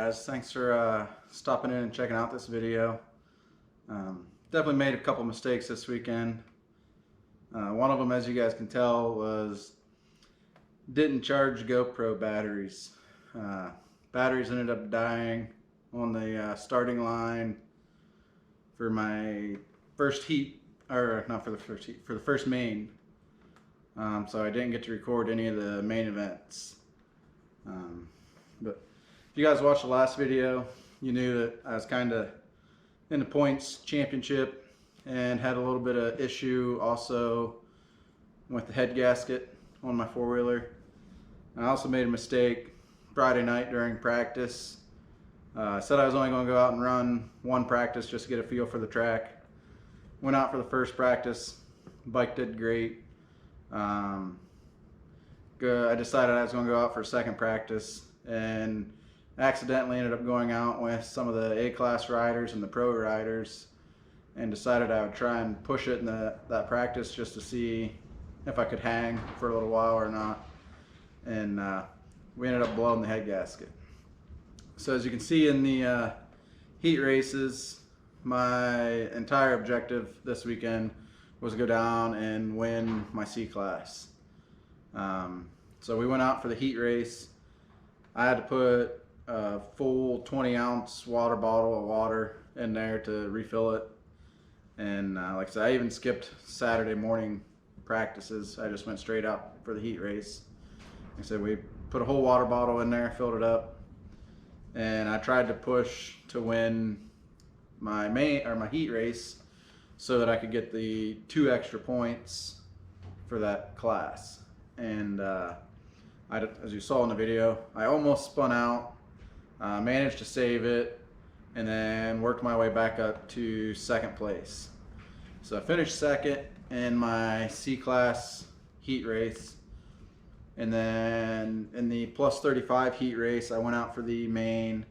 guys, thanks for stopping in and checking out this video. Definitely made a couple mistakes this weekend. One of them, as you guys can tell, was didn't charge GoPro batteries. Batteries ended up dying on the starting line for my first heat, or not for the first heat, for the first main. So I didn't get to record any of the main events. But if you guys watched the last video, you knew that I was kind of in the points championship and had a little bit of issue also with the head gasket on my four-wheeler. I also made a mistake Friday night during practice. I said I was only going to go out and run one practice just to get a feel for the track. Went out for the first practice. Bike did great. I decided I was going to go out for a second practice and accidentally ended up going out with some of the A-class riders and the pro riders, and decided I would try and push it in that practice just to see if I could hang for a little while or not. And we ended up blowing the head gasket. So as you can see in the heat races, my entire objective this weekend was to go down and win my C-class. So we went out for the heat race. I had to put a full 20-ounce water bottle of water in there to refill it. And like I said, I even skipped Saturday morning practices. I just went straight out for the heat race. Like I said, we put a whole water bottle in there, filled it up, and I tried to push to win my heat race so that I could get the 2 extra points for that class. And as you saw in the video, I almost spun out, managed to save it, and then worked my way back up to second place. So I finished second in my C-class heat race, and then in the plus 35 heat race I went out for the main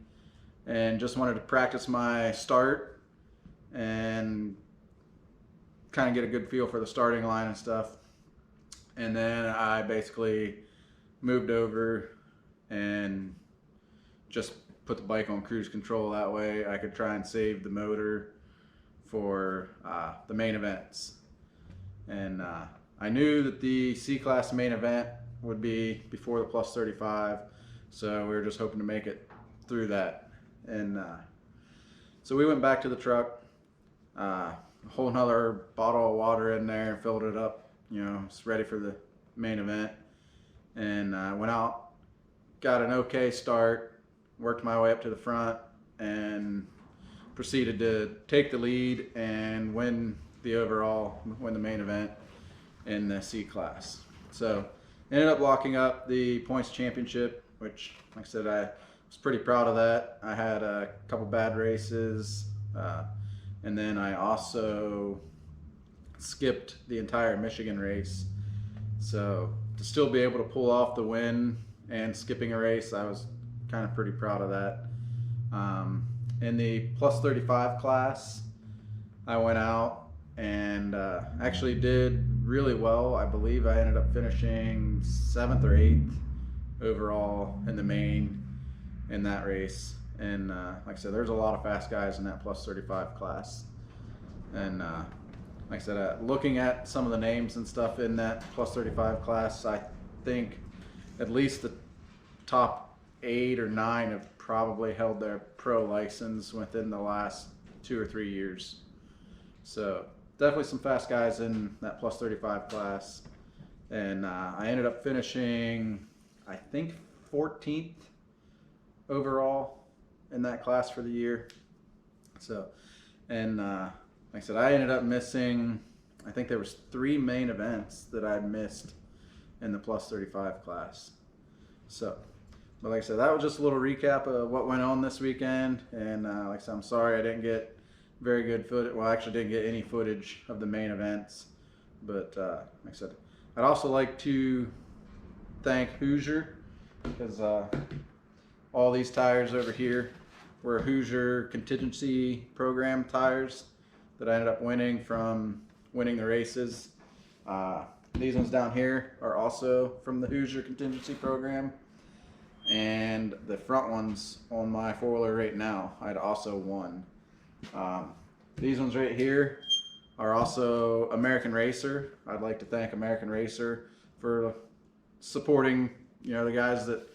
and just wanted to practice my start and kind of get a good feel for the starting line and stuff. And then I basically moved over and just put the bike on cruise control. That way I could try and save the motor for the main events. And I knew that the C-class main event would be before the plus 35, so we were just hoping to make it through that. And so we went back to the truck, a whole nother bottle of water in there, and filled it up, it's ready for the main event. And went out, got an okay start, worked my way up to the front, and proceeded to take the lead and win the main event in the C class. So ended up locking up the points championship, which, like I said, I was pretty proud of that. I had a couple bad races, and then I also skipped the entire Michigan race. So to still be able to pull off the win and skipping a race, I was kind of pretty proud of that. In the plus 35 class, I went out and actually did really well. I believe I ended up finishing 7th or 8th overall in the main in that race. And like I said, there's a lot of fast guys in that plus 35 class. And like I said, looking at some of the names and stuff in that plus 35 class, I think at least the top 8 or 9 have probably held their pro license within the last 2 or 3 years. So definitely some fast guys in that plus 35 class. And I ended up finishing, I think, 14th overall in that class for the year. So, and like I said, I ended up missing, I think there was 3 main events that I missed in the plus 35 class. So, but like I said, that was just a little recap of what went on this weekend. And like I said, I'm sorry I didn't get very good footage. Well, I actually didn't get any footage of the main events. But like I said, I'd also like to thank Hoosier, because all these tires over here were Hoosier contingency program tires that I ended up winning from winning the races. These ones down here are also from the Hoosier contingency program. and the front ones on my four-wheeler right now I'd also won. These ones right here are also American Racer. I'd like to thank American Racer for supporting, the guys that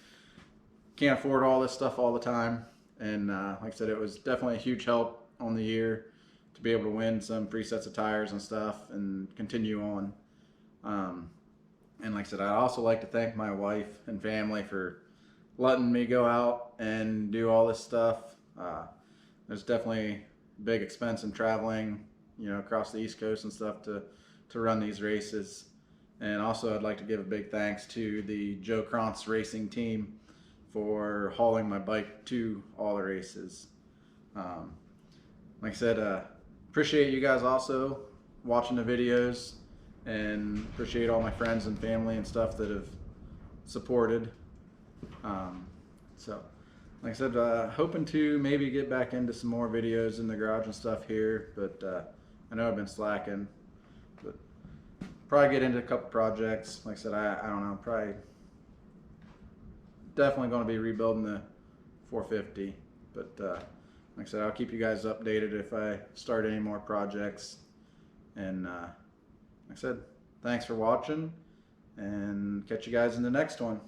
can't afford all this stuff all the time. And like I said, it was definitely a huge help on the year to be able to win some free sets of tires and stuff and continue on. And like I said, I'd also like to thank my wife and family for letting me go out and do all this stuff. There's definitely big expense in traveling, across the East Coast and stuff to run these races. And also I'd like to give a big thanks to the Joe Krantz racing team for hauling my bike to all the races. Like I said, appreciate you guys also watching the videos, and appreciate all my friends and family and stuff that have supported. So like I said, hoping to maybe get back into some more videos in the garage and stuff here, but I know I've been slacking, but probably get into a couple projects. Like I said, I don't know, probably definitely going to be rebuilding the 450, but like I said, I'll keep you guys updated if I start any more projects. And like I said, thanks for watching, and catch you guys in the next one.